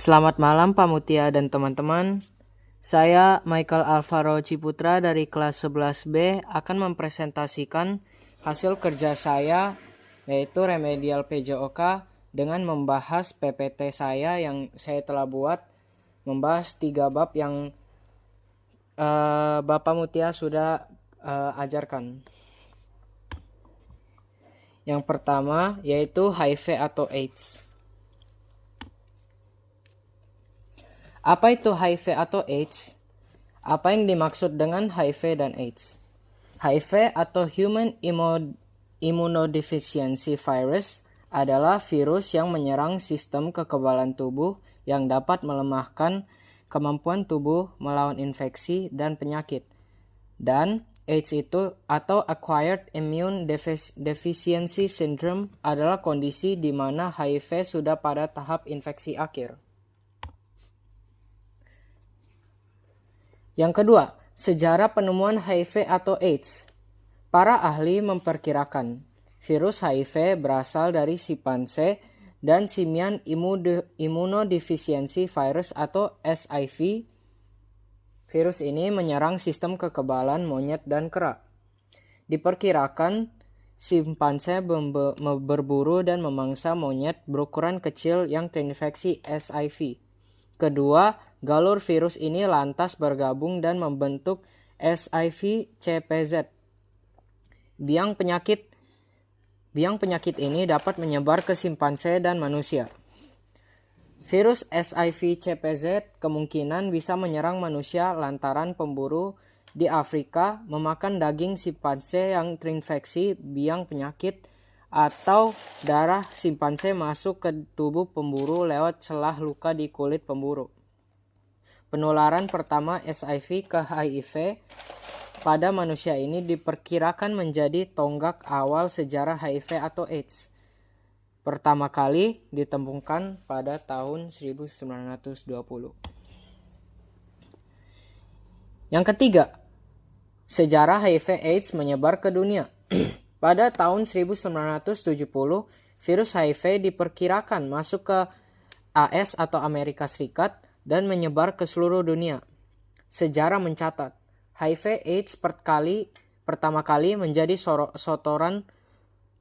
Selamat malam Pak Mutia dan teman-teman. Saya Michael Alvaro Ciputra dari kelas 11B akan mempresentasikan hasil kerja saya yaitu remedial PJOK dengan membahas PPT saya yang saya telah buat, membahas 3 bab yang Bapak Mutia sudah ajarkan. Yang pertama yaitu HIV atau AIDS. Apa itu HIV atau AIDS? Apa yang dimaksud dengan HIV dan AIDS? HIV atau Human Immunodeficiency Virus adalah virus yang menyerang sistem kekebalan tubuh yang dapat melemahkan kemampuan tubuh melawan infeksi dan penyakit. Dan AIDS itu atau Acquired Immune Deficiency Syndrome adalah kondisi di mana HIV sudah pada tahap infeksi akhir. Yang kedua, sejarah penemuan HIV atau AIDS. Para ahli memperkirakan virus HIV berasal dari simpanse dan simian immunodeficiency virus atau SIV. Virus ini menyerang sistem kekebalan monyet dan kera. Diperkirakan simpanse berburu dan memangsa monyet berukuran kecil yang terinfeksi SIV. Kedua, galur virus ini lantas bergabung dan membentuk SIV-CPZ. Biang penyakit ini dapat menyebar ke simpanse dan manusia. Virus SIV-CPZ kemungkinan bisa menyerang manusia lantaran pemburu di Afrika memakan daging simpanse yang terinfeksi biang penyakit atau darah simpanse masuk ke tubuh pemburu lewat celah luka di kulit pemburu. Penularan pertama SIV ke HIV pada manusia ini diperkirakan menjadi tonggak awal sejarah HIV atau AIDS. Pertama kali ditemukan pada tahun 1920. Yang ketiga, sejarah HIV AIDS menyebar ke dunia. Pada tahun 1970, virus HIV diperkirakan masuk ke AS atau Amerika Serikat dan menyebar ke seluruh dunia. Sejarah mencatat, HIV AIDS pertama kali menjadi sorotan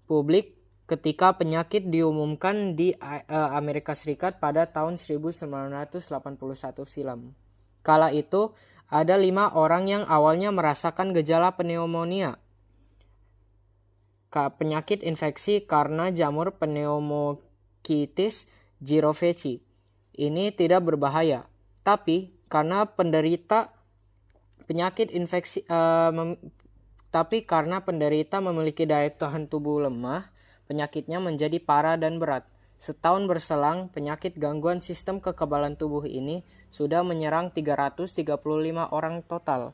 publik ketika penyakit diumumkan di Amerika Serikat pada tahun 1981 silam. Kala itu, ada 5 orang yang awalnya merasakan gejala pneumonia, penyakit infeksi karena jamur Pneumococcus jirovecii. Ini tidak berbahaya, tapi karena penderita memiliki daya tahan tubuh lemah, penyakitnya menjadi parah dan berat. Setahun berselang, penyakit gangguan sistem kekebalan tubuh ini sudah menyerang 335 orang total.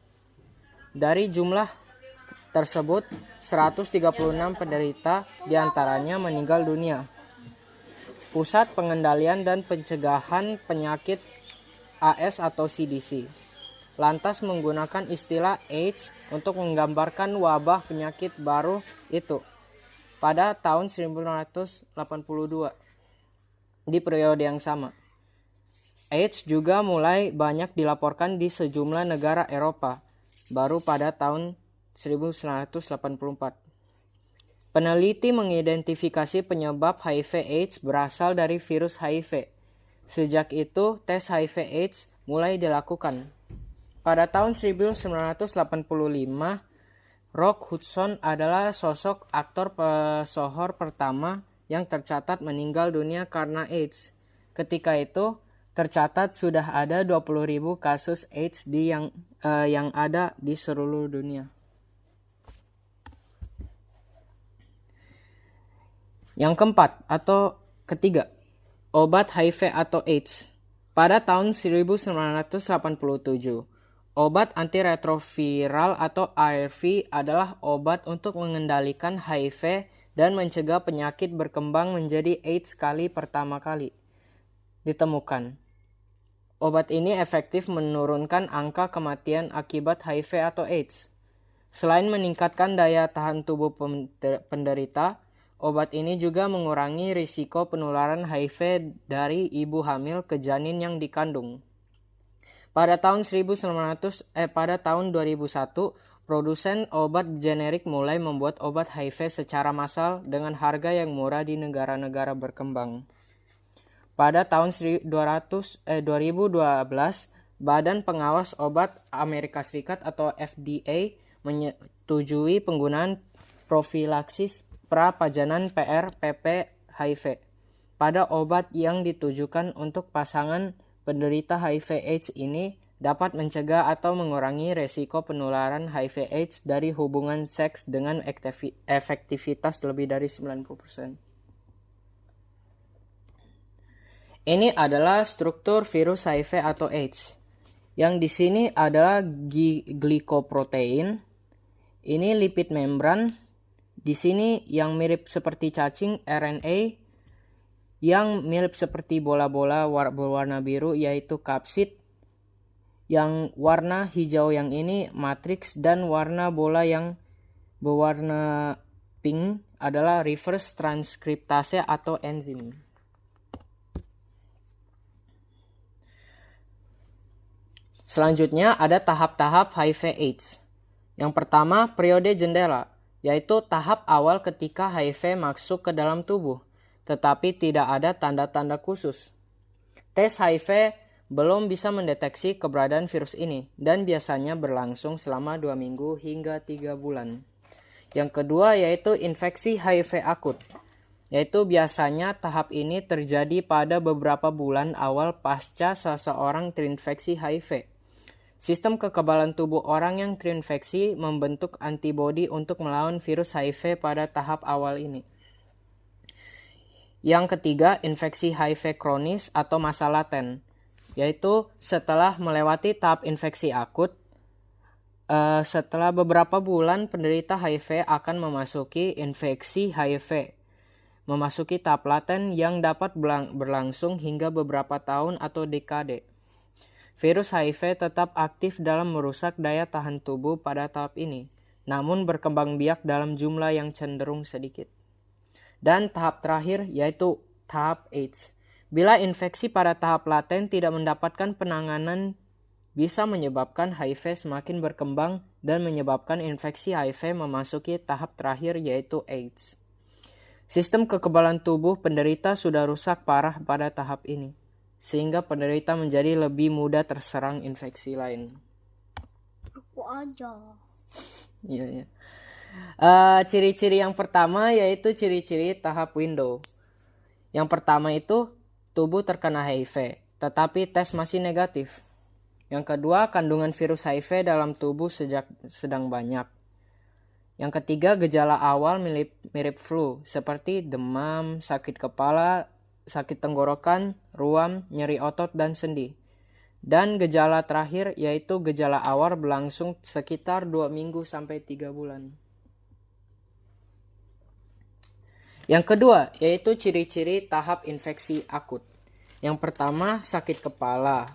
Dari jumlah tersebut, 136 penderita diantaranya meninggal dunia. Pusat Pengendalian dan Pencegahan Penyakit AS atau CDC lantas menggunakan istilah AIDS untuk menggambarkan wabah penyakit baru itu pada tahun 1982. Di periode yang sama, AIDS juga mulai banyak dilaporkan di sejumlah negara Eropa baru pada tahun 1984. Peneliti mengidentifikasi penyebab HIV/AIDS berasal dari virus HIV. Sejak itu, tes HIV/AIDS mulai dilakukan. Pada tahun 1985, Rock Hudson adalah sosok aktor pesohor pertama yang tercatat meninggal dunia karena AIDS. Ketika itu, tercatat sudah ada 20.000 kasus AIDS yang ada di seluruh dunia. Yang keempat atau ketiga, obat HIV atau AIDS. Pada tahun 1987, obat antiretroviral atau ARV adalah obat untuk mengendalikan HIV dan mencegah penyakit berkembang menjadi AIDS pertama kali ditemukan. Obat ini efektif menurunkan angka kematian akibat HIV atau AIDS. Selain meningkatkan daya tahan tubuh penderita, Obat ini juga mengurangi risiko penularan HIV dari ibu hamil ke janin yang dikandung. Pada tahun 2001, produsen obat generik mulai membuat obat HIV secara massal dengan harga yang murah di negara-negara berkembang. Pada tahun 2012, Badan Pengawas Obat Amerika Serikat atau FDA menyetujui penggunaan profilaksis prapajanan PrPP HIV pada obat yang ditujukan untuk pasangan penderita HIV/AIDS ini dapat mencegah atau mengurangi resiko penularan HIV/AIDS dari hubungan seks dengan efektivitas lebih dari 90%. Ini adalah struktur virus HIV atau AIDS. Yang di sini adalah glikoprotein. Ini lipid membran. Di sini yang mirip seperti cacing RNA, yang mirip seperti bola-bola berwarna biru yaitu kapsid. Yang warna hijau yang ini matriks, dan warna bola yang berwarna pink adalah reverse transkriptase atau enzim. Selanjutnya ada tahap-tahap HIV/AIDS. Yang pertama, periode jendela, yaitu tahap awal ketika HIV masuk ke dalam tubuh, tetapi tidak ada tanda-tanda khusus. Tes HIV belum bisa mendeteksi keberadaan virus ini, dan biasanya berlangsung selama 2 minggu hingga 3 bulan. Yang kedua yaitu infeksi HIV akut, yaitu biasanya tahap ini terjadi pada beberapa bulan awal pasca seseorang terinfeksi HIV. Sistem kekebalan tubuh orang yang terinfeksi membentuk antibodi untuk melawan virus HIV pada tahap awal ini. Yang ketiga, infeksi HIV kronis atau masa laten, yaitu setelah melewati tahap infeksi akut, setelah beberapa bulan penderita HIV akan memasuki infeksi HIV, memasuki tahap laten yang dapat berlangsung hingga beberapa tahun atau dekade. Virus HIV tetap aktif dalam merusak daya tahan tubuh pada tahap ini, namun berkembang biak dalam jumlah yang cenderung sedikit. Dan tahap terakhir yaitu tahap AIDS. Bila infeksi pada tahap laten tidak mendapatkan penanganan, bisa menyebabkan HIV semakin berkembang dan menyebabkan infeksi HIV memasuki tahap terakhir yaitu AIDS. Sistem kekebalan tubuh penderita sudah rusak parah pada tahap ini, sehingga penderita menjadi lebih mudah terserang infeksi lain. Aku aja. Iya. Ciri-ciri yang pertama yaitu ciri-ciri tahap window. Yang pertama itu tubuh terkena HIV, tetapi tes masih negatif. Yang kedua, kandungan virus HIV dalam tubuh sedang banyak. Yang ketiga, gejala awal mirip flu, seperti demam, sakit kepala, sakit tenggorokan, ruam, nyeri otot, dan sendi. Dan gejala terakhir yaitu gejala awal berlangsung sekitar 2 minggu sampai 3 bulan. Yang kedua yaitu ciri-ciri tahap infeksi akut. Yang pertama, sakit kepala.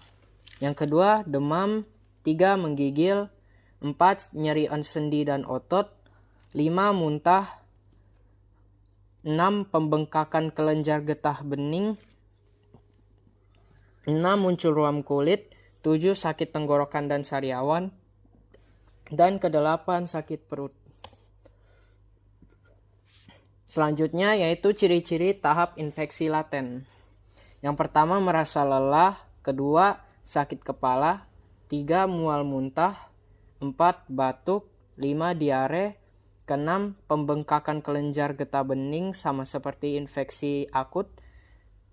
Yang kedua, demam. 3, menggigil. 4, nyeri sendi dan otot. 5, muntah. 6, pembengkakan kelenjar getah bening. 6, muncul ruam kulit. 7, sakit tenggorokan dan sariawan. Dan ke-8, sakit perut. Selanjutnya yaitu ciri-ciri tahap infeksi laten. Yang pertama, merasa lelah. Kedua, sakit kepala. 3, mual muntah. 4, batuk. 5, diare. Keenam, pembengkakan kelenjar getah bening sama seperti infeksi akut.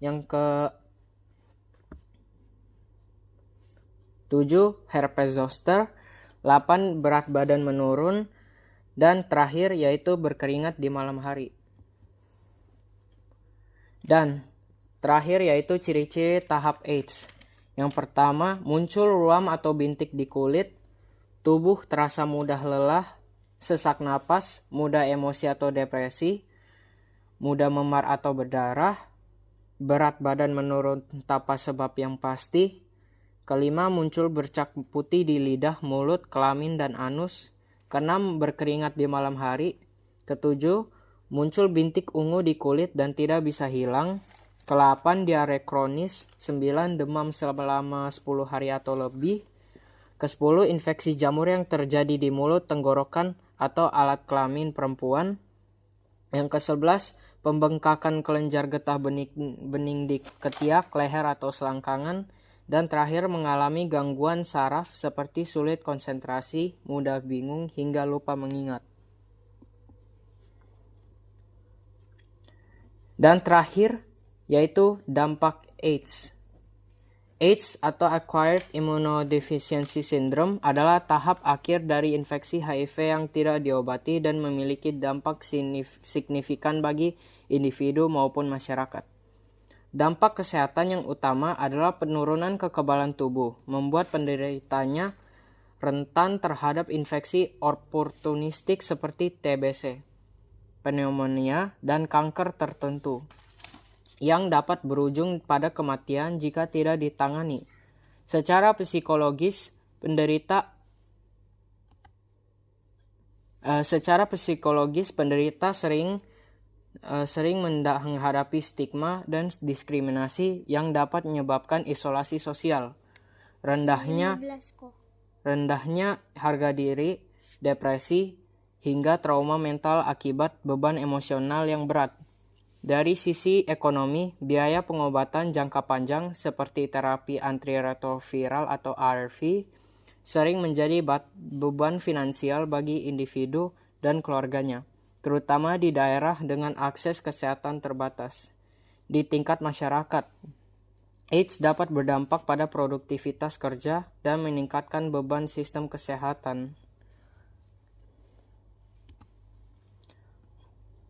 Yang ke-7, herpes zoster. 8, berat badan menurun. Dan terakhir yaitu berkeringat di malam hari. Dan terakhir yaitu ciri-ciri tahap AIDS. Yang pertama, muncul ruam atau bintik di kulit. Tubuh terasa mudah lelah, sesak napas, mudah emosi atau depresi, mudah memar atau berdarah, berat badan menurun tanpa sebab yang pasti. Kelima, muncul bercak putih di lidah, mulut, kelamin, dan anus. Keenam, berkeringat di malam hari. Ketujuh, Muncul bintik ungu di kulit dan tidak bisa hilang. Ke-8, diare kronis. 9, demam selama 10 hari atau lebih. Ke-10, infeksi jamur yang terjadi di mulut, tenggorokan, atau alat kelamin perempuan. Yang ke-11, pembengkakan kelenjar getah bening di ketiak, leher, atau selangkangan. Dan terakhir, mengalami gangguan saraf seperti sulit konsentrasi, mudah bingung, hingga lupa mengingat. Dan terakhir, yaitu dampak AIDS. AIDS atau Acquired Immunodeficiency Syndrome adalah tahap akhir dari infeksi HIV yang tidak diobati dan memiliki dampak signifikan bagi individu maupun masyarakat. Dampak kesehatan yang utama adalah penurunan kekebalan tubuh, membuat penderitanya rentan terhadap infeksi oportunistik seperti TBC, pneumonia, dan kanker tertentu, yang dapat berujung pada kematian jika tidak ditangani. Secara psikologis, penderita sering menghadapi stigma dan diskriminasi yang dapat menyebabkan isolasi sosial, rendahnya harga diri, depresi, hingga trauma mental akibat beban emosional yang berat. Dari sisi ekonomi, biaya pengobatan jangka panjang seperti terapi antiretroviral atau ARV sering menjadi beban finansial bagi individu dan keluarganya, terutama di daerah dengan akses kesehatan terbatas. Di tingkat masyarakat, AIDS dapat berdampak pada produktivitas kerja dan meningkatkan beban sistem kesehatan.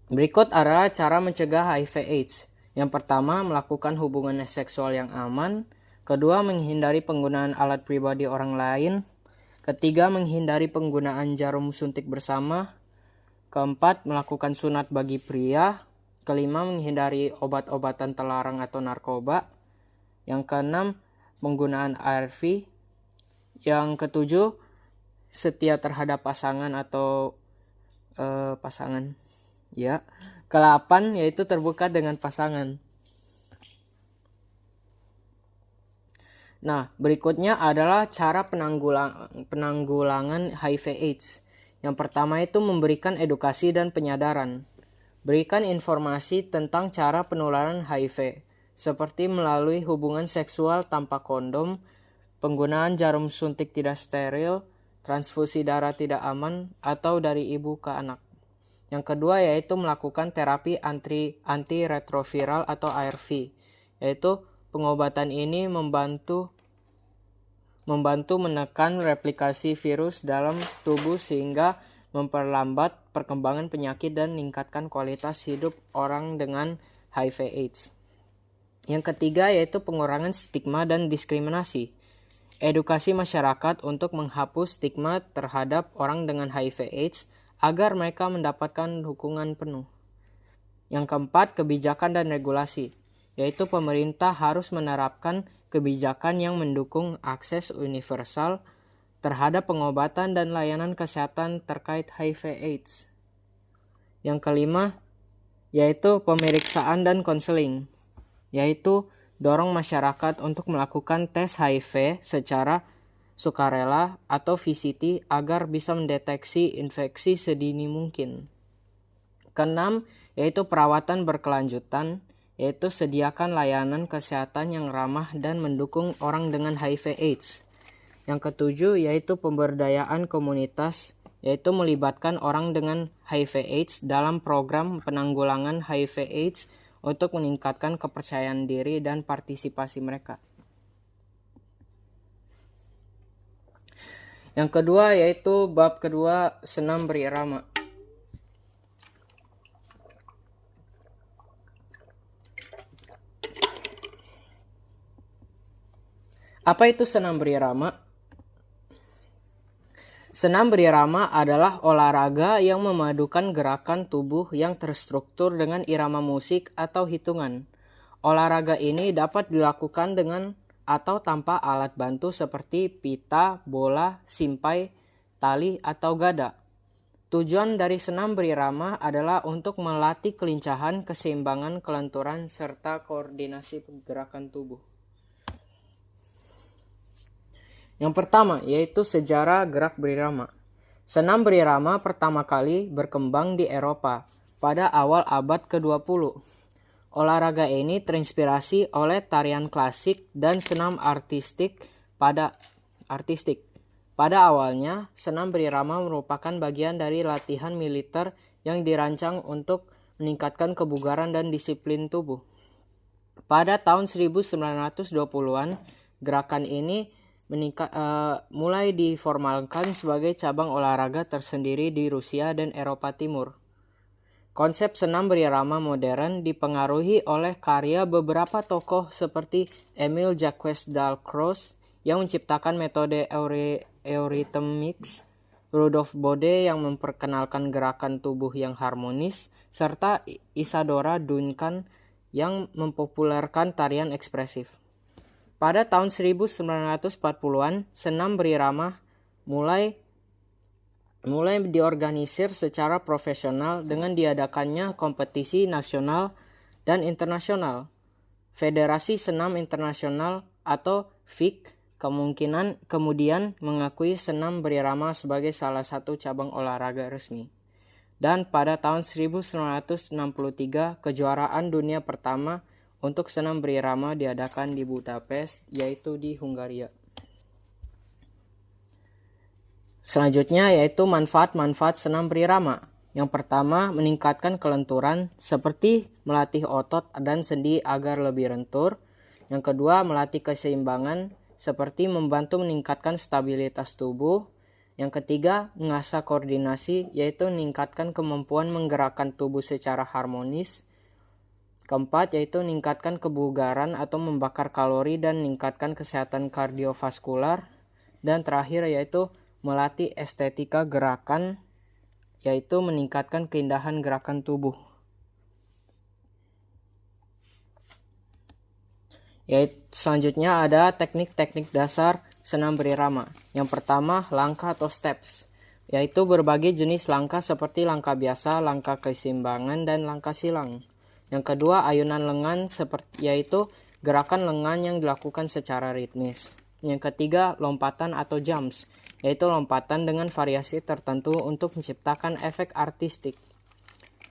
Berikut adalah cara mencegah HIV/AIDS. Yang pertama, melakukan hubungan seksual yang aman. Kedua, menghindari penggunaan alat pribadi orang lain. Ketiga, menghindari penggunaan jarum suntik bersama. Keempat, melakukan sunat bagi pria. Kelima, menghindari obat-obatan terlarang atau narkoba. Yang keenam, penggunaan ARV. Yang ketujuh, setia terhadap pasangan atau pasangan. Ya. Ke-8 yaitu terbuka dengan pasangan. Nah, berikutnya adalah cara penanggulangan HIV/AIDS. Yang pertama itu memberikan edukasi dan penyadaran. Berikan informasi tentang cara penularan HIV, seperti melalui hubungan seksual tanpa kondom, penggunaan jarum suntik tidak steril, transfusi darah tidak aman, atau dari ibu ke anak. Yang kedua yaitu melakukan terapi antiretroviral atau ARV, yaitu pengobatan ini membantu menekan replikasi virus dalam tubuh sehingga memperlambat perkembangan penyakit dan meningkatkan kualitas hidup orang dengan HIV/AIDS. Yang ketiga yaitu pengurangan stigma dan diskriminasi. Edukasi masyarakat untuk menghapus stigma terhadap orang dengan HIV/AIDS agar mereka mendapatkan dukungan penuh. Yang keempat, kebijakan dan regulasi, yaitu pemerintah harus menerapkan kebijakan yang mendukung akses universal terhadap pengobatan dan layanan kesehatan terkait HIV/AIDS. Yang kelima, yaitu pemeriksaan dan konseling, yaitu dorong masyarakat untuk melakukan tes HIV secara sukarela atau VCT agar bisa mendeteksi infeksi sedini mungkin. Keenam, yaitu perawatan berkelanjutan, yaitu sediakan layanan kesehatan yang ramah dan mendukung orang dengan HIV/AIDS. Yang ketujuh, yaitu pemberdayaan komunitas, yaitu melibatkan orang dengan HIV/AIDS dalam program penanggulangan HIV/AIDS untuk meningkatkan kepercayaan diri dan partisipasi mereka. Yang kedua yaitu bab kedua, senam berirama. Apa itu senam berirama? Senam berirama adalah olahraga yang memadukan gerakan tubuh yang terstruktur dengan irama musik atau hitungan. Olahraga ini dapat dilakukan dengan atau tanpa alat bantu seperti pita, bola, simpai, tali, atau gada. Tujuan dari senam berirama adalah untuk melatih kelincahan, keseimbangan, kelenturan, serta koordinasi gerakan tubuh. Yang pertama yaitu sejarah gerak berirama. Senam berirama pertama kali berkembang di Eropa pada awal abad ke-20. Olahraga ini terinspirasi oleh tarian klasik dan senam artistik. Pada awalnya, senam berirama merupakan bagian dari latihan militer yang dirancang untuk meningkatkan kebugaran dan disiplin tubuh. Pada tahun 1920-an, gerakan ini mulai diformalkan sebagai cabang olahraga tersendiri di Rusia dan Eropa Timur. Konsep senam berirama modern dipengaruhi oleh karya beberapa tokoh seperti Émile Jacques Dalcroze yang menciptakan metode eurythmics, Rudolf Bode yang memperkenalkan gerakan tubuh yang harmonis, serta Isadora Duncan yang mempopulerkan tarian ekspresif. Pada tahun 1940-an, senam berirama mulai diorganisir secara profesional dengan diadakannya kompetisi nasional dan internasional. Federasi Senam Internasional atau FIC kemudian mengakui senam berirama sebagai salah satu cabang olahraga resmi. Dan pada tahun 1963, kejuaraan dunia pertama untuk senam berirama diadakan di Budapest, yaitu di Hungaria. Selanjutnya yaitu manfaat-manfaat senam berirama. Yang pertama, meningkatkan kelenturan seperti melatih otot dan sendi agar lebih lentur. Yang kedua, melatih keseimbangan seperti membantu meningkatkan stabilitas tubuh. Yang ketiga, mengasah koordinasi yaitu meningkatkan kemampuan menggerakkan tubuh secara harmonis. Keempat, yaitu meningkatkan kebugaran atau membakar kalori dan meningkatkan kesehatan kardiovaskular. Dan terakhir yaitu melatih estetika gerakan, yaitu meningkatkan keindahan gerakan tubuh. Selanjutnya ada teknik-teknik dasar senam berirama. Yang pertama, langkah atau steps, yaitu berbagai jenis langkah seperti langkah biasa, langkah keseimbangan, dan langkah silang. Yang kedua, ayunan lengan yaitu gerakan lengan yang dilakukan secara ritmis. Yang ketiga, lompatan atau jumps, yaitu lompatan dengan variasi tertentu untuk menciptakan efek artistik.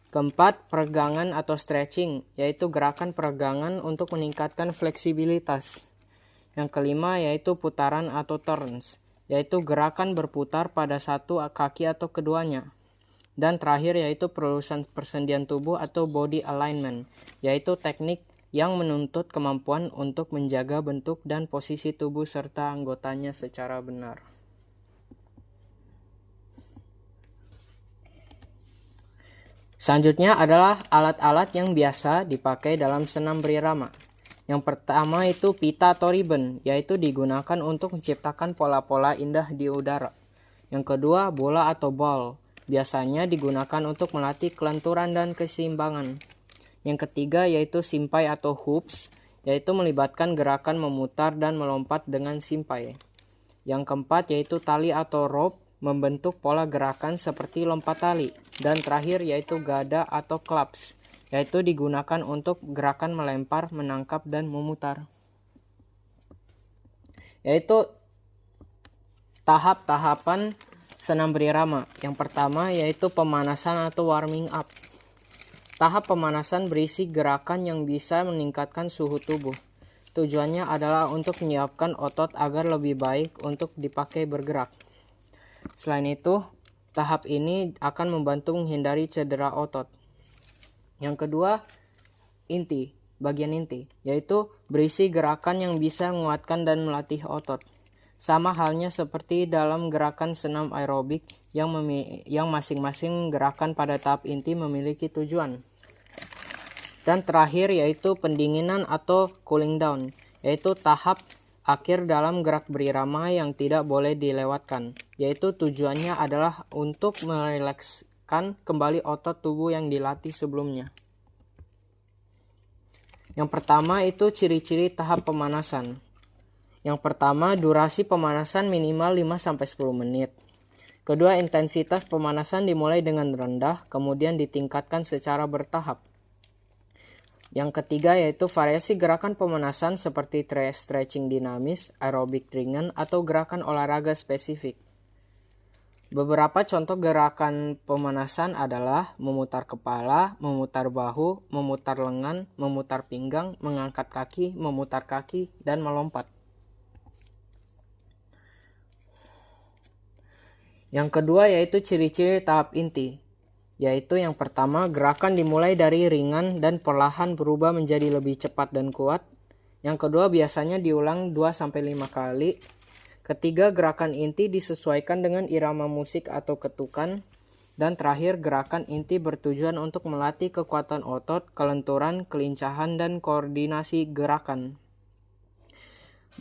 Keempat, peregangan atau stretching, yaitu gerakan peregangan untuk meningkatkan fleksibilitas. Yang kelima, yaitu putaran atau turns, yaitu gerakan berputar pada satu kaki atau keduanya. Dan terakhir, yaitu pelurusan persendian tubuh atau body alignment, yaitu teknik yang menuntut kemampuan untuk menjaga bentuk dan posisi tubuh serta anggotanya secara benar. Selanjutnya adalah alat-alat yang biasa dipakai dalam senam berirama. Yang pertama itu pita atau ribbon, yaitu digunakan untuk menciptakan pola-pola indah di udara. Yang kedua, bola atau ball, biasanya digunakan untuk melatih kelenturan dan keseimbangan. Yang ketiga yaitu simpai atau hoops, yaitu melibatkan gerakan memutar dan melompat dengan simpai. Yang keempat yaitu tali atau rope, membentuk pola gerakan seperti lompat tali. Dan terakhir yaitu gada atau clubs, yaitu digunakan untuk gerakan melempar, menangkap, dan memutar. Yaitu tahap-tahapan senam berirama. Yang pertama yaitu pemanasan atau warming up. Tahap pemanasan berisi gerakan yang bisa meningkatkan suhu tubuh. Tujuannya adalah untuk menyiapkan otot agar lebih baik untuk dipakai bergerak. Selain itu, tahap ini akan membantu menghindari cedera otot. Yang kedua, bagian inti, yaitu berisi gerakan yang bisa menguatkan dan melatih otot. Sama halnya seperti dalam gerakan senam aerobik yang masing-masing gerakan pada tahap inti memiliki tujuan. Dan terakhir yaitu pendinginan atau cooling down, yaitu tahap akhir dalam gerak berirama yang tidak boleh dilewatkan, yaitu tujuannya adalah untuk merilekskan kembali otot tubuh yang dilatih sebelumnya. Yang pertama itu ciri-ciri tahap pemanasan. Yang pertama, durasi pemanasan minimal 5-10 menit. Kedua, intensitas pemanasan dimulai dengan rendah, kemudian ditingkatkan secara bertahap. Yang ketiga yaitu variasi gerakan pemanasan seperti stretching dinamis, aerobik ringan, atau gerakan olahraga spesifik. Beberapa contoh gerakan pemanasan adalah memutar kepala, memutar bahu, memutar lengan, memutar pinggang, mengangkat kaki, memutar kaki, dan melompat. Yang kedua yaitu ciri-ciri tahap inti, yaitu yang pertama, gerakan dimulai dari ringan dan perlahan berubah menjadi lebih cepat dan kuat. Yang kedua, biasanya diulang 2-5 kali. Ketiga, gerakan inti disesuaikan dengan irama musik atau ketukan. Dan terakhir, gerakan inti bertujuan untuk melatih kekuatan otot, kelenturan, kelincahan, dan koordinasi gerakan.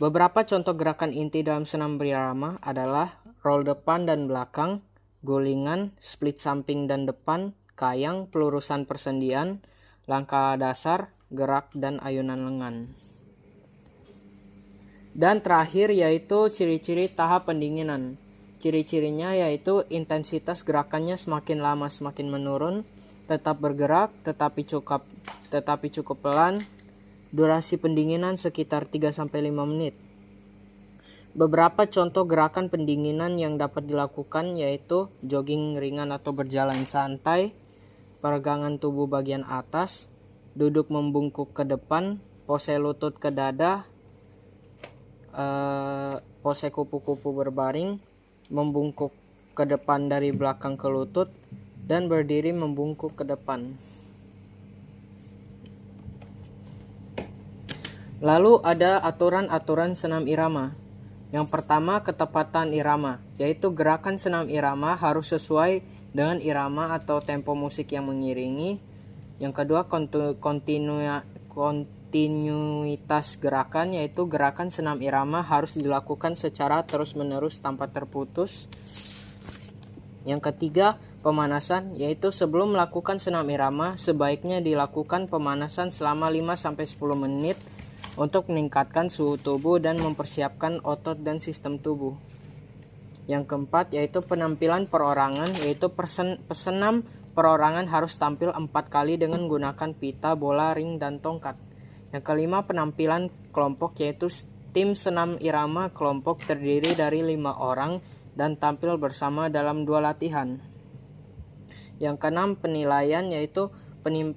Beberapa contoh gerakan inti dalam senam irama adalah roll depan dan belakang, gulingan, split samping dan depan, kayang, pelurusan persendian, langkah dasar, gerak, dan ayunan lengan. Dan terakhir yaitu ciri-ciri tahap pendinginan. Ciri-cirinya yaitu intensitas gerakannya semakin lama semakin menurun, tetap bergerak tetapi cukup pelan, durasi pendinginan sekitar 3-5 menit. Beberapa contoh gerakan pendinginan yang dapat dilakukan yaitu jogging ringan atau berjalan santai, peregangan tubuh bagian atas, duduk membungkuk ke depan, pose lutut ke dada, pose kupu-kupu berbaring, membungkuk ke depan dari belakang ke lutut, dan berdiri membungkuk ke depan. Lalu ada aturan-aturan senam irama. Yang pertama, ketepatan irama, yaitu gerakan senam irama harus sesuai dengan irama atau tempo musik yang mengiringi. Yang kedua, kontinuitas gerakan, yaitu gerakan senam irama harus dilakukan secara terus-menerus tanpa terputus. Yang ketiga, pemanasan, yaitu sebelum melakukan senam irama sebaiknya dilakukan pemanasan selama 5-10 menit untuk meningkatkan suhu tubuh dan mempersiapkan otot dan sistem tubuh. Yang keempat yaitu penampilan perorangan, yaitu pesenam perorangan harus tampil 4 kali dengan menggunakan pita, bola, ring, dan tongkat. Yang kelima, penampilan kelompok, yaitu tim senam irama kelompok terdiri dari 5 orang dan tampil bersama dalam 2 latihan. Yang keenam, penilaian, yaitu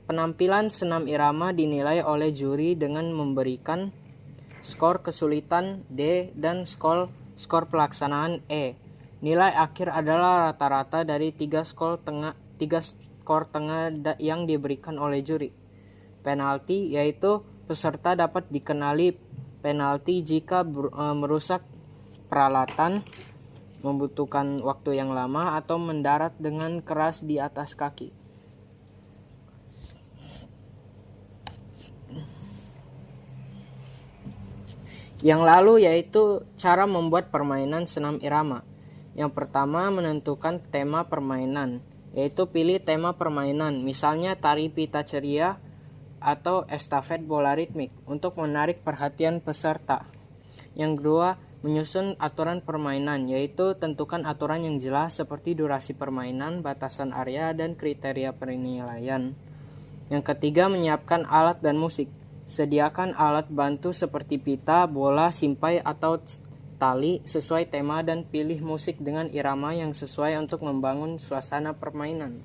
penampilan senam irama dinilai oleh juri dengan memberikan skor kesulitan D dan skor pelaksanaan E. Nilai akhir adalah rata-rata dari 3 skor tengah yang diberikan oleh juri. Penalti, yaitu peserta dapat dikenali penalti jika merusak peralatan, membutuhkan waktu yang lama, atau mendarat dengan keras di atas kaki. Yang lalu yaitu cara membuat permainan senam irama. Yang pertama, menentukan tema permainan, yaitu pilih tema permainan, misalnya tari pita ceria atau estafet bola ritmik untuk menarik perhatian peserta. Yang kedua, menyusun aturan permainan, yaitu tentukan aturan yang jelas seperti durasi permainan, batasan area, dan kriteria penilaian. Yang ketiga, menyiapkan alat dan musik. Sediakan alat bantu seperti pita, bola, simpai, atau tali sesuai tema dan pilih musik dengan irama yang sesuai untuk membangun suasana permainan.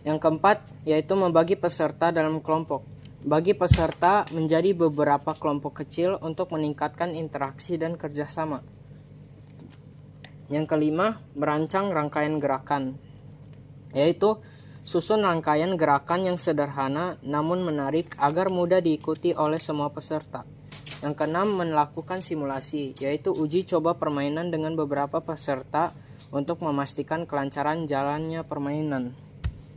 Yang keempat, yaitu membagi peserta dalam kelompok. Bagi peserta menjadi beberapa kelompok kecil untuk meningkatkan interaksi dan kerjasama. Yang kelima, merancang rangkaian gerakan, yaitu susun rangkaian gerakan yang sederhana namun menarik agar mudah diikuti oleh semua peserta. Yang keenam, melakukan simulasi, yaitu uji coba permainan dengan beberapa peserta untuk memastikan kelancaran jalannya permainan.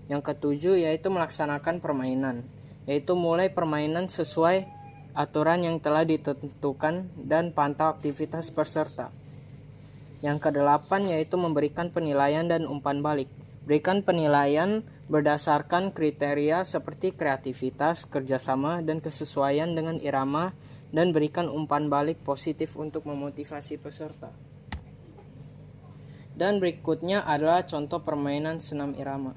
Yang ketujuh, yaitu melaksanakan permainan, yaitu mulai permainan sesuai aturan yang telah ditentukan dan pantau aktivitas peserta. Yang kedelapan, yaitu memberikan penilaian dan umpan balik. Berikan penilaian berdasarkan kriteria seperti kreativitas, kerjasama, dan kesesuaian dengan irama, dan berikan umpan balik positif untuk memotivasi peserta. Dan berikutnya adalah contoh permainan senam irama.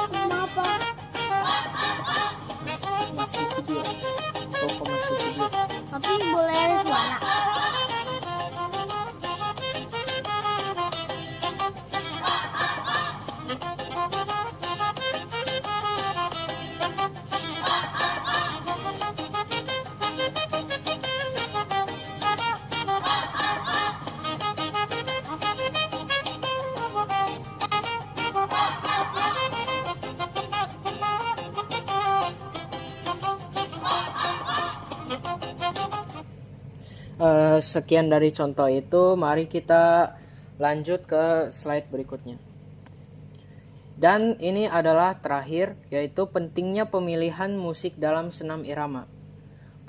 Kenapa? Masih video. Toko masih video. Tapi boleh ada suara. Sekian dari contoh itu, mari kita lanjut ke slide berikutnya. Dan ini adalah terakhir, yaitu pentingnya pemilihan musik dalam senam irama.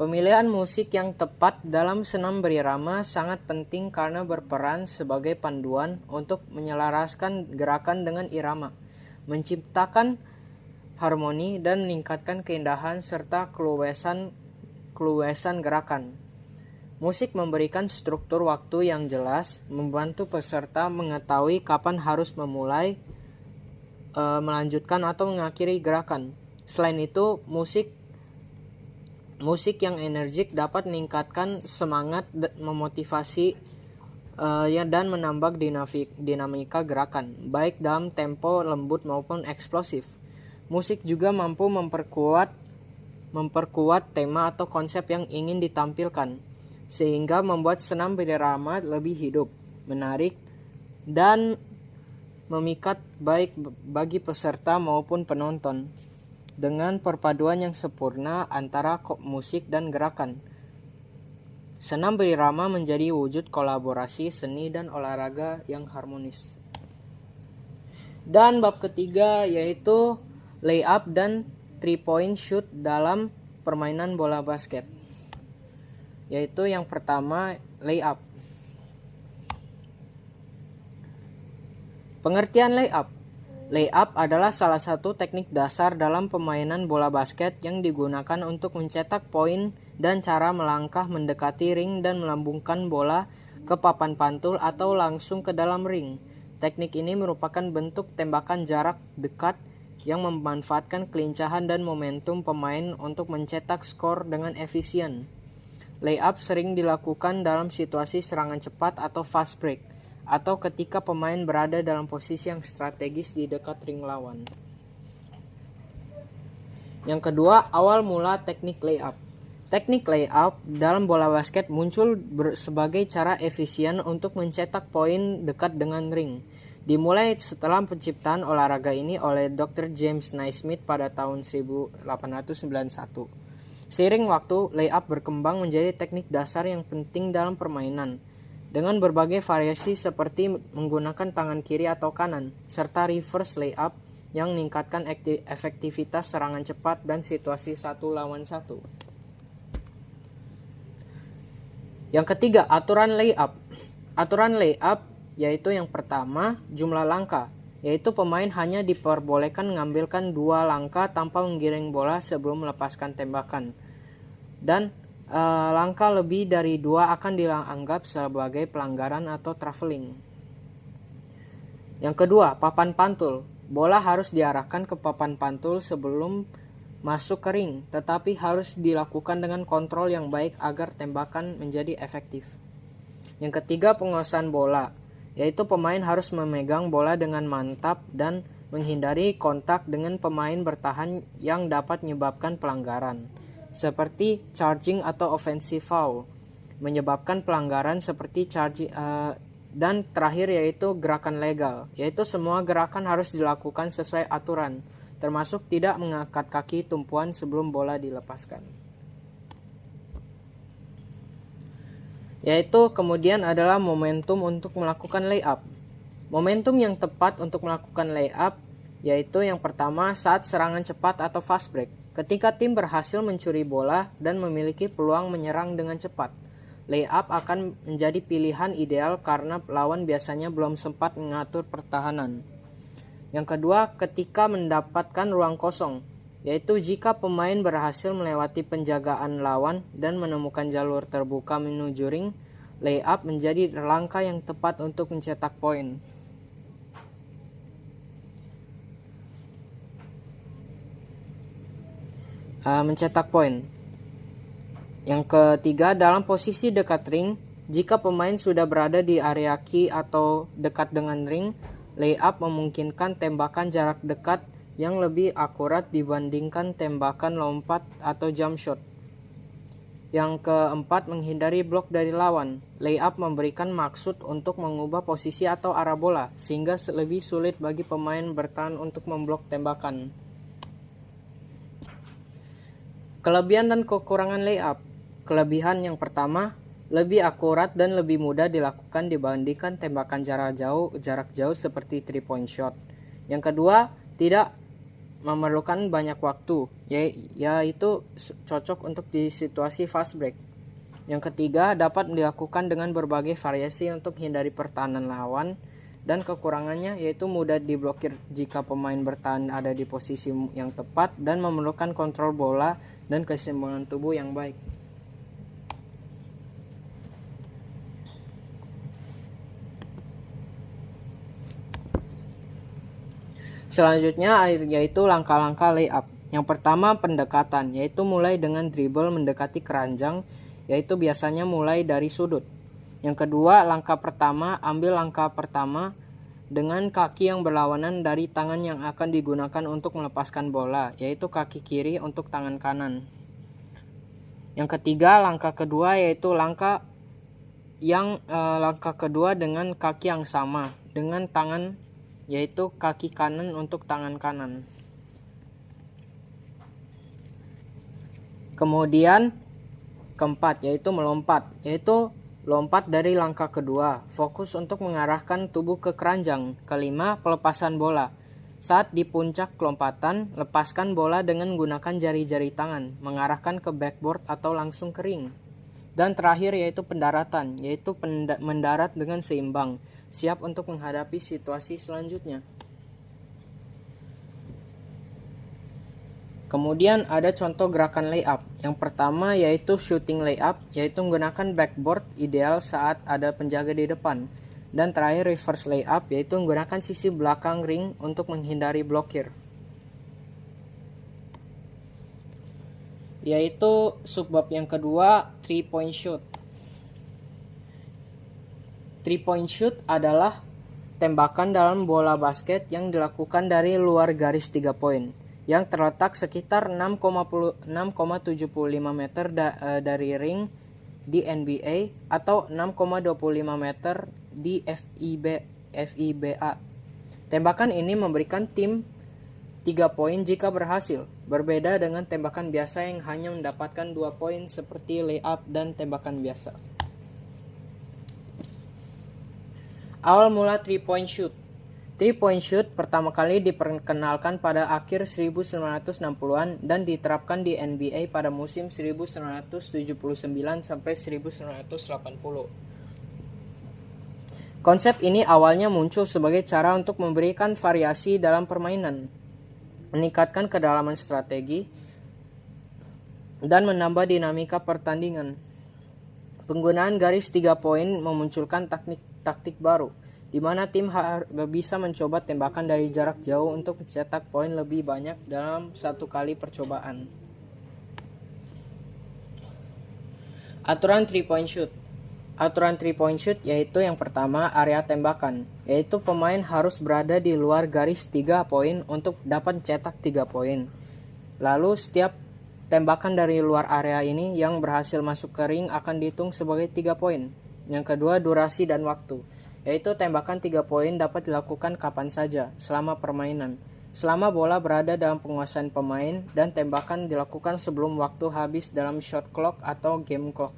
Pemilihan musik yang tepat dalam senam berirama sangat penting karena berperan sebagai panduan untuk menyelaraskan gerakan dengan irama, menciptakan harmoni dan meningkatkan keindahan serta keluasan gerakan. Musik memberikan struktur waktu yang jelas, membantu peserta mengetahui kapan harus memulai, melanjutkan atau mengakhiri gerakan. Selain itu, musik yang energik dapat meningkatkan semangat, memotivasi, dan menambah dinamika gerakan, baik dalam tempo lembut maupun eksplosif. Musik juga mampu memperkuat tema atau konsep yang ingin ditampilkan, sehingga membuat senam berirama lebih hidup, menarik, dan memikat baik bagi peserta maupun penonton. Dengan perpaduan yang sempurna antara musik dan gerakan, senam berirama menjadi wujud kolaborasi seni dan olahraga yang harmonis. Dan bab ketiga yaitu layup dan 3-point shoot dalam permainan bola basket. Yaitu yang pertama, layup. Pengertian layup. Layup adalah salah satu teknik dasar dalam permainan bola basket yang digunakan untuk mencetak poin dan cara melangkah mendekati ring dan melambungkan bola ke papan pantul atau langsung ke dalam ring. Teknik ini merupakan bentuk tembakan jarak dekat yang memanfaatkan kelincahan dan momentum pemain untuk mencetak skor dengan efisien. Layup sering dilakukan dalam situasi serangan cepat atau fast break, atau ketika pemain berada dalam posisi yang strategis di dekat ring lawan. Yang kedua, awal mula teknik layup. Teknik layup dalam bola basket muncul sebagai cara efisien untuk mencetak poin dekat dengan ring. Dimulai setelah penciptaan olahraga ini oleh Dr. James Naismith pada tahun 1891. Seiring waktu, layup berkembang menjadi teknik dasar yang penting dalam permainan, dengan berbagai variasi seperti menggunakan tangan kiri atau kanan, serta reverse layup yang meningkatkan efektivitas serangan cepat dan situasi 1 lawan 1. Yang ketiga, aturan layup. Aturan layup yaitu yang pertama, jumlah langkah, yaitu pemain hanya diperbolehkan mengambilkan 2 langkah tanpa menggiring bola sebelum melepaskan tembakan. Dan langkah lebih dari 2 akan dianggap sebagai pelanggaran atau traveling. Yang kedua, papan pantul. Bola harus diarahkan ke papan pantul sebelum masuk ke ring, tetapi harus dilakukan dengan kontrol yang baik agar tembakan menjadi efektif. Yang ketiga, penguasaan bola, yaitu pemain harus memegang bola dengan mantap dan menghindari kontak dengan pemain bertahan yang dapat menyebabkan pelanggaran, seperti charging atau offensive foul, menyebabkan pelanggaran seperti charging. Dan terakhir yaitu gerakan legal, yaitu semua gerakan harus dilakukan sesuai aturan, termasuk tidak mengangkat kaki tumpuan sebelum bola dilepaskan. Yaitu kemudian adalah momentum untuk melakukan layup. Momentum yang tepat untuk melakukan layup yaitu yang pertama saat serangan cepat atau fast break. Ketika tim berhasil mencuri bola dan memiliki peluang menyerang dengan cepat, layup akan menjadi pilihan ideal karena lawan biasanya belum sempat mengatur pertahanan. Yang kedua, ketika mendapatkan ruang kosong, yaitu jika pemain berhasil melewati penjagaan lawan dan menemukan jalur terbuka menuju ring, layup menjadi langkah yang tepat untuk mencetak poin. Mencetak poin. Yang ketiga, dalam posisi dekat ring, jika pemain sudah berada di area key atau dekat dengan ring, layup memungkinkan tembakan jarak dekat yang lebih akurat dibandingkan tembakan lompat atau jump shot. Yang keempat, menghindari blok dari lawan. Layup memberikan maksud untuk mengubah posisi atau arah bola, sehingga lebih sulit bagi pemain bertahan untuk memblok tembakan. Kelebihan dan kekurangan layup. Kelebihan yang pertama, lebih akurat dan lebih mudah dilakukan dibandingkan tembakan jarak jauh seperti 3-point shot. Yang kedua, tidak memerlukan banyak waktu, yaitu cocok untuk di situasi fast break. Yang ketiga, dapat dilakukan dengan berbagai variasi untuk hindari pertahanan lawan, dan kekurangannya yaitu mudah diblokir jika pemain bertahan ada di posisi yang tepat dan memerlukan kontrol bola dan keseimbangan tubuh yang baik. Selanjutnya yaitu langkah-langkah layup. Yang pertama, pendekatan, yaitu mulai dengan dribble mendekati keranjang, yaitu biasanya mulai dari sudut. Yang kedua, langkah pertama, ambil langkah pertama dengan kaki yang berlawanan dari tangan yang akan digunakan untuk melepaskan bola, yaitu kaki kiri untuk tangan kanan. Yang ketiga, langkah kedua yaitu langkah kedua dengan kaki yang sama dengan tangan, yaitu kaki kanan untuk tangan kanan. Kemudian keempat yaitu melompat, yaitu lompat dari langkah kedua, fokus untuk mengarahkan tubuh ke keranjang. Kelima, pelepasan bola. Saat di puncak lompatan, lepaskan bola dengan menggunakan jari-jari tangan, mengarahkan ke backboard atau langsung ke ring. Dan terakhir yaitu pendaratan, yaitu mendarat dengan seimbang, siap untuk menghadapi situasi selanjutnya. Kemudian ada contoh gerakan layup. Yang pertama yaitu shooting layup, yaitu menggunakan backboard ideal saat ada penjaga di depan. Dan terakhir reverse layup, yaitu menggunakan sisi belakang ring untuk menghindari blokir. Yaitu subbab yang kedua, 3-point shoot. 3-point shoot adalah tembakan dalam bola basket yang dilakukan dari luar garis 3 poin, yang terletak sekitar 6,75 meter dari ring di NBA atau 6,25 meter di FIBA. Tembakan ini memberikan tim 3 poin jika berhasil, berbeda dengan tembakan biasa yang hanya mendapatkan 2 poin seperti layup dan tembakan biasa. Awal mula 3-point shoot. 3-point shoot pertama kali diperkenalkan pada akhir 1960-an dan diterapkan di NBA pada musim 1979 sampai 1980. Konsep ini awalnya muncul sebagai cara untuk memberikan variasi dalam permainan, meningkatkan kedalaman strategi, dan menambah dinamika pertandingan. Penggunaan garis 3 poin memunculkan taktik baru, di mana tim bisa mencoba tembakan dari jarak jauh untuk mencetak poin lebih banyak dalam satu kali percobaan. Aturan 3-point shoot. Aturan 3-point shoot yaitu yang pertama area tembakan, yaitu pemain harus berada di luar garis 3 poin untuk dapat cetak 3 poin. Lalu setiap tembakan dari luar area ini yang berhasil masuk ke ring akan dihitung sebagai 3 poin. Yang kedua durasi dan waktu, yaitu tembakan 3 poin dapat dilakukan kapan saja selama permainan, selama bola berada dalam penguasaan pemain dan tembakan dilakukan sebelum waktu habis dalam shot clock atau game clock.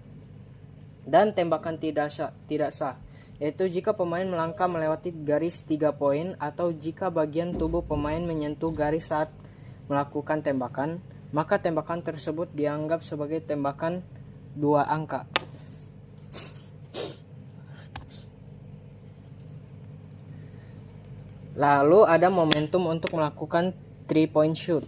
Dan tembakan tidak sah, yaitu jika pemain melangkah melewati garis 3 poin atau jika bagian tubuh pemain menyentuh garis saat melakukan tembakan, maka tembakan tersebut dianggap sebagai tembakan 2 angka. Lalu ada momentum untuk melakukan 3-point shoot.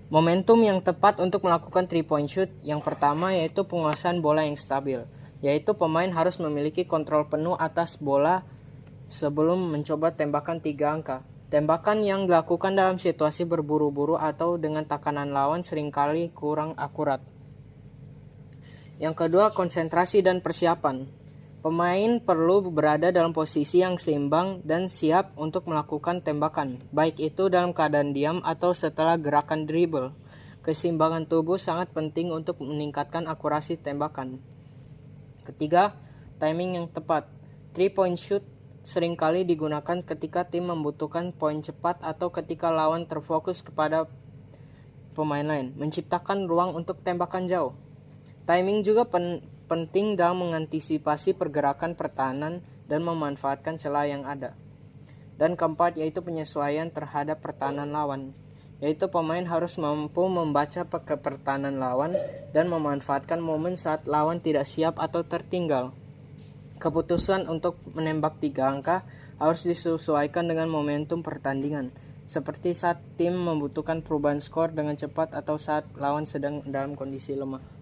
Momentum yang tepat untuk melakukan 3-point shoot yang pertama yaitu penguasaan bola yang stabil, yaitu pemain harus memiliki kontrol penuh atas bola sebelum mencoba tembakan 3 angka. Tembakan yang dilakukan dalam situasi berburu-buru atau dengan tekanan lawan seringkali kurang akurat. Yang kedua, konsentrasi dan persiapan. Pemain perlu berada dalam posisi yang seimbang dan siap untuk melakukan tembakan, baik itu dalam keadaan diam atau setelah gerakan dribble. Keseimbangan tubuh sangat penting untuk meningkatkan akurasi tembakan. Ketiga, timing yang tepat. 3-point shoot seringkali digunakan ketika tim membutuhkan poin cepat atau ketika lawan terfokus kepada pemain lain, menciptakan ruang untuk tembakan jauh. Timing juga penting dalam mengantisipasi pergerakan pertahanan dan memanfaatkan celah yang ada. Dan keempat, yaitu penyesuaian terhadap pertahanan lawan, yaitu pemain harus mampu membaca pertahanan lawan dan memanfaatkan momen saat lawan tidak siap atau tertinggal. Keputusan untuk menembak 3 angka harus disesuaikan dengan momentum pertandingan, seperti saat tim membutuhkan perubahan skor dengan cepat atau saat lawan sedang dalam kondisi lemah.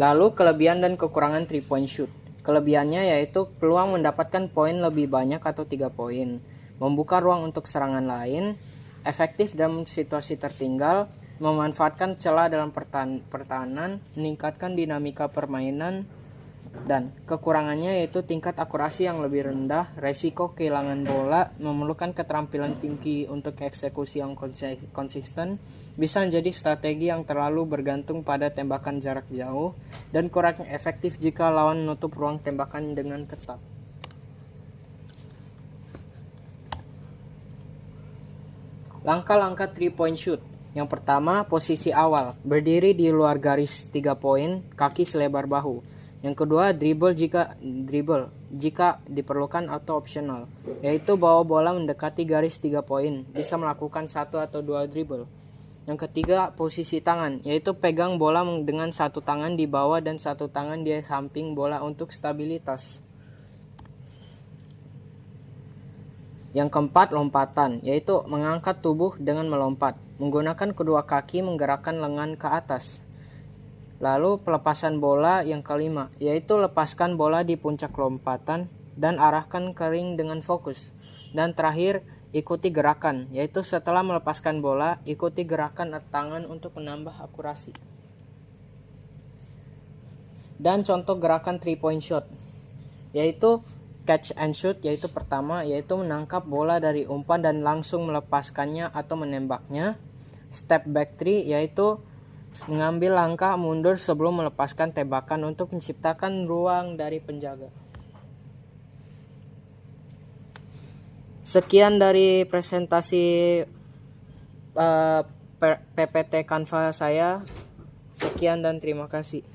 Lalu kelebihan dan kekurangan 3-point shoot. Kelebihannya yaitu peluang mendapatkan poin lebih banyak atau 3 poin, membuka ruang untuk serangan lain, efektif dalam situasi tertinggal, memanfaatkan celah dalam pertahanan, meningkatkan dinamika permainan, dan kekurangannya yaitu tingkat akurasi yang lebih rendah, resiko kehilangan bola, memerlukan keterampilan tinggi untuk eksekusi yang konsisten, bisa menjadi strategi yang terlalu bergantung pada tembakan jarak jauh, dan kurang efektif jika lawan menutup ruang tembakan dengan ketat. Langkah-langkah 3-point shoot. Yang pertama, posisi awal, berdiri di luar garis 3 poin, kaki selebar bahu. Yang kedua, dribble jika diperlukan atau opsional, yaitu bawa bola mendekati garis 3 poin, bisa melakukan 1 atau 2 dribble. Yang ketiga, posisi tangan, yaitu pegang bola dengan satu tangan di bawah dan satu tangan di samping bola untuk stabilitas. Yang keempat, lompatan, yaitu mengangkat tubuh dengan melompat, menggunakan kedua kaki menggerakkan lengan ke atas. Lalu pelepasan bola yang kelima, yaitu lepaskan bola di puncak lompatan dan arahkan ke ring dengan fokus. Dan terakhir, ikuti gerakan, yaitu setelah melepaskan bola, ikuti gerakan tangan untuk menambah akurasi. Dan contoh gerakan 3-point shot, yaitu catch and shoot, yaitu pertama, yaitu menangkap bola dari umpan dan langsung melepaskannya atau menembaknya. Step back 3, yaitu mengambil langkah mundur sebelum melepaskan tembakan untuk menciptakan ruang dari penjaga. Sekian dari presentasi PPT Canva saya. Sekian dan terima kasih.